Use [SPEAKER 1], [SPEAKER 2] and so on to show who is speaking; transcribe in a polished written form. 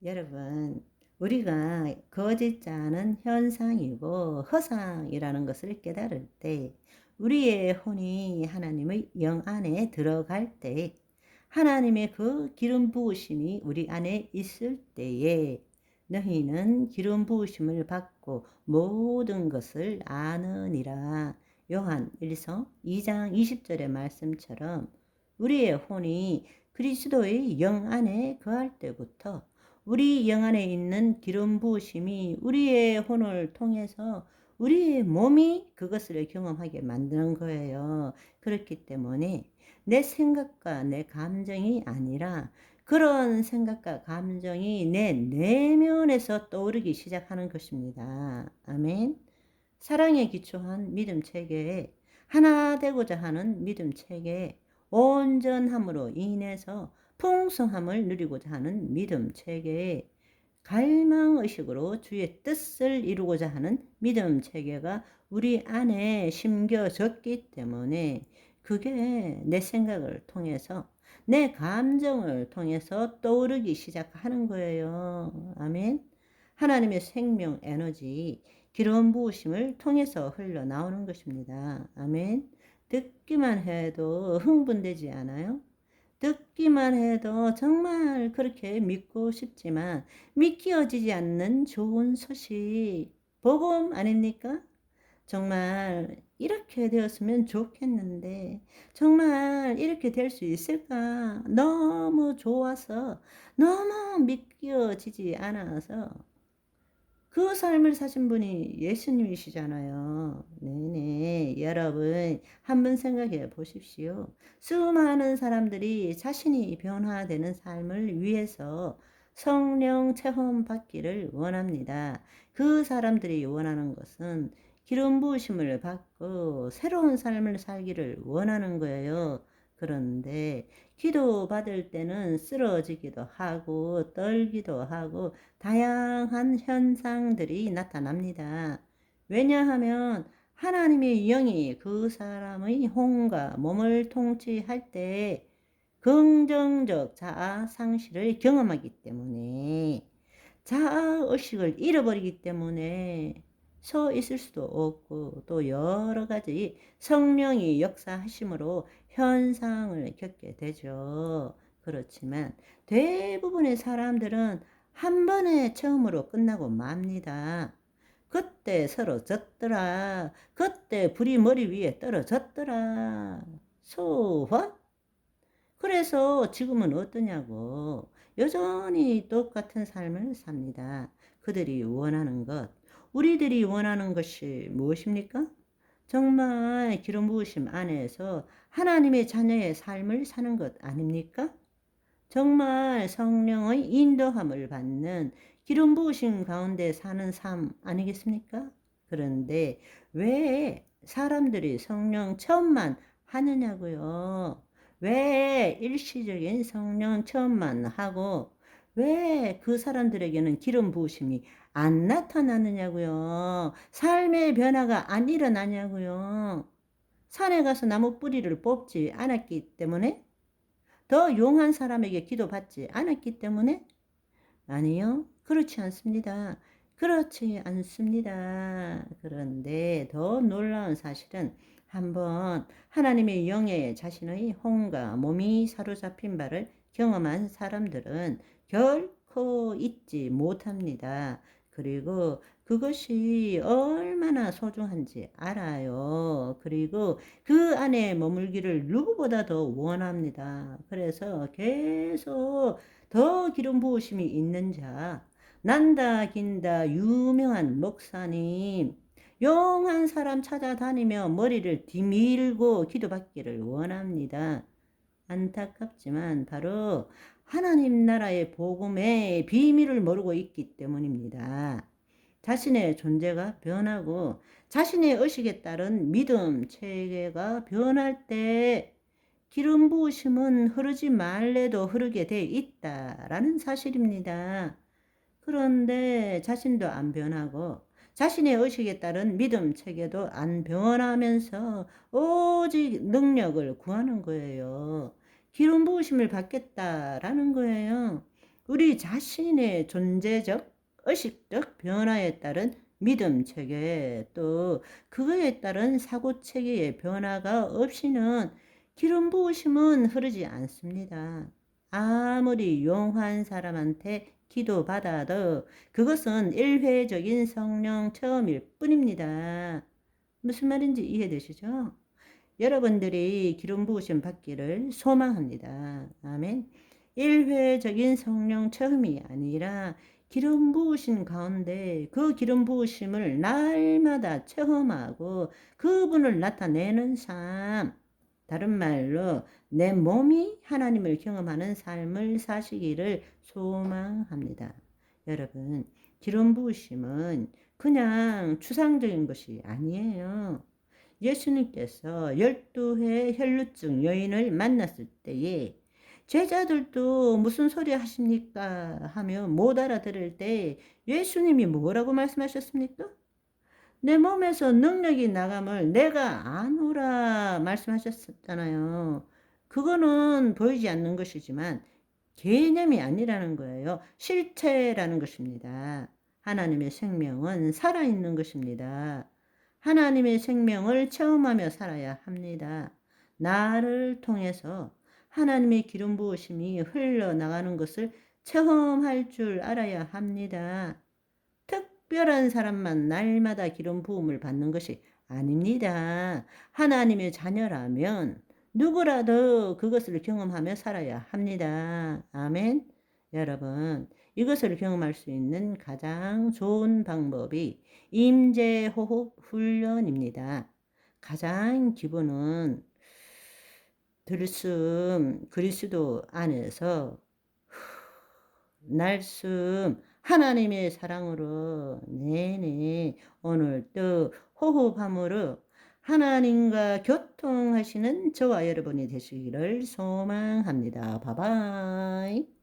[SPEAKER 1] 여러분, 우리가 거짓자는 현상이고 허상이라는 것을 깨달을 때, 우리의 혼이 하나님의 영 안에 들어갈 때, 하나님의 그 기름 부으심이 우리 안에 있을 때에 너희는 기름 부으심을 받고 모든 것을 아느니라. 요한 1서 2장 20절의 말씀처럼 우리의 혼이 그리스도의 영 안에 거할 때부터 우리 영 안에 있는 기름 부으심이 우리의 혼을 통해서 우리의 몸이 그것을 경험하게 만드는 거예요. 그렇기 때문에 내 생각과 내 감정이 아니라 그런 생각과 감정이 내 내면에서 떠오르기 시작하는 것입니다. 아멘. 사랑에 기초한 믿음 체계에 하나 되고자 하는 믿음 체계에 온전함으로 인해서 풍성함을 누리고자 하는 믿음 체계에 갈망의식으로 주의 뜻을 이루고자 하는 믿음 체계가 우리 안에 심겨졌기 때문에 그게 내 생각을 통해서 내 감정을 통해서 떠오르기 시작하는 거예요. 아멘. 하나님의 생명 에너지 기름 부으심을 통해서 흘러나오는 것입니다. 아멘. 듣기만 해도 흥분되지 않아요? 듣기만 해도 정말 그렇게 믿고 싶지만 믿겨지지 않는 좋은 소식, 복음 아닙니까? 정말 이렇게 되었으면 좋겠는데 정말 이렇게 될 수 있을까? 너무 좋아서 너무 믿겨지지 않아서 그 삶을 사신 분이 예수님이시잖아요. 네네. 여러분, 한번 생각해 보십시오. 수많은 사람들이 자신이 변화되는 삶을 위해서 성령 체험 받기를 원합니다. 그 사람들이 원하는 것은 기름 부으심을 받고 새로운 삶을 살기를 원하는 거예요. 그런데 기도 받을 때는 쓰러지기도 하고 떨기도 하고 다양한 현상들이 나타납니다. 왜냐하면 하나님의 영이 그 사람의 혼과 몸을 통치할 때 긍정적 자아 상실을 경험하기 때문에 자아의식을 잃어버리기 때문에 서 있을 수도 없고 또 여러 가지 성령이 역사하심으로 현상을 겪게 되죠. 그렇지만 대부분의 사람들은 한 번의 체험으로 끝나고 맙니다. 그때 서로 졌더라. 그때 불이 머리 위에 떨어졌더라. 소화? 그래서 지금은 어떠냐고. 여전히 똑같은 삶을 삽니다. 그들이 원하는 것, 우리들이 원하는 것이 무엇입니까? 정말 기름 부으심 안에서 하나님의 자녀의 삶을 사는 것 아닙니까? 정말 성령의 인도함을 받는 기름 부으심 가운데 사는 삶 아니겠습니까? 그런데 왜 사람들이 성령 체험만 하느냐고요? 왜 일시적인 성령 체험만 하고 왜 그 사람들에게는 기름 부으심이 안 나타나느냐고요? 삶의 변화가 안 일어나냐고요? 산에 가서 나무 뿌리를 뽑지 않았기 때문에 더 용한 사람에게 기도받지 않았기 때문에 아니요. 그렇지 않습니다. 그렇지 않습니다. 그런데 더 놀라운 사실은 한번 하나님의 영에 자신의 혼과 몸이 사로잡힌 바를 경험한 사람들은 결코 잊지 못합니다. 그리고 그것이 얼마나 소중한지 알아요. 그리고 그 안에 머물기를 누구보다 더 원합니다. 그래서 계속 더 기름 부으심이 있는 자, 난다 긴다 유명한 목사님, 용한 사람 찾아다니며 머리를 뒤밀고 기도받기를 원합니다. 안타깝지만 바로 하나님 나라의 복음의 비밀을 모르고 있기 때문입니다. 자신의 존재가 변하고 자신의 의식에 따른 믿음 체계가 변할 때 기름 부으심은 흐르지 말래도 흐르게 돼 있다라는 사실입니다. 그런데 자신도 안 변하고 자신의 의식에 따른 믿음 체계도 안 변하면서 오직 능력을 구하는 거예요. 기름 부으심을 받겠다라는 거예요. 우리 자신의 존재적, 의식적 변화에 따른 믿음 체계, 또 그거에 따른 사고 체계의 변화가 없이는 기름 부으심은 흐르지 않습니다. 아무리 용한 사람한테 기도받아도 그것은 일회적인 성령 체험일 뿐입니다. 무슨 말인지 이해되시죠? 여러분들이 기름 부으심 받기를 소망합니다. 아멘. 일회적인 성령 체험이 아니라 기름 부으심 가운데 그 기름 부으심을 날마다 체험하고 그분을 나타내는 삶. 다른 말로 내 몸이 하나님을 경험하는 삶을 사시기를 소망합니다. 여러분, 기름 부으심은 그냥 추상적인 것이 아니에요. 예수님께서 12회 혈루증 여인을 만났을 때에 제자들도 무슨 소리 하십니까? 하며 못 알아들을 때 예수님이 뭐라고 말씀하셨습니까? 내 몸에서 능력이 나감을 내가 아노라 말씀하셨잖아요. 그거는 보이지 않는 것이지만 개념이 아니라는 거예요. 실체라는 것입니다. 하나님의 생명은 살아있는 것입니다. 하나님의 생명을 체험하며 살아야 합니다. 나를 통해서 하나님의 기름 부으심이 흘러나가는 것을 체험할 줄 알아야 합니다. 특별한 사람만 날마다 기름 부음을 받는 것이 아닙니다. 하나님의 자녀라면 누구라도 그것을 경험하며 살아야 합니다. 아멘. 여러분, 이것을 경험할 수 있는 가장 좋은 방법이 임재호흡 훈련입니다. 가장 기본은 들숨 그리스도 안에서 날숨 하나님의 사랑으로 네네 오늘도 호흡함으로 하나님과 교통하시는 저와 여러분이 되시기를 소망합니다. 바이바이.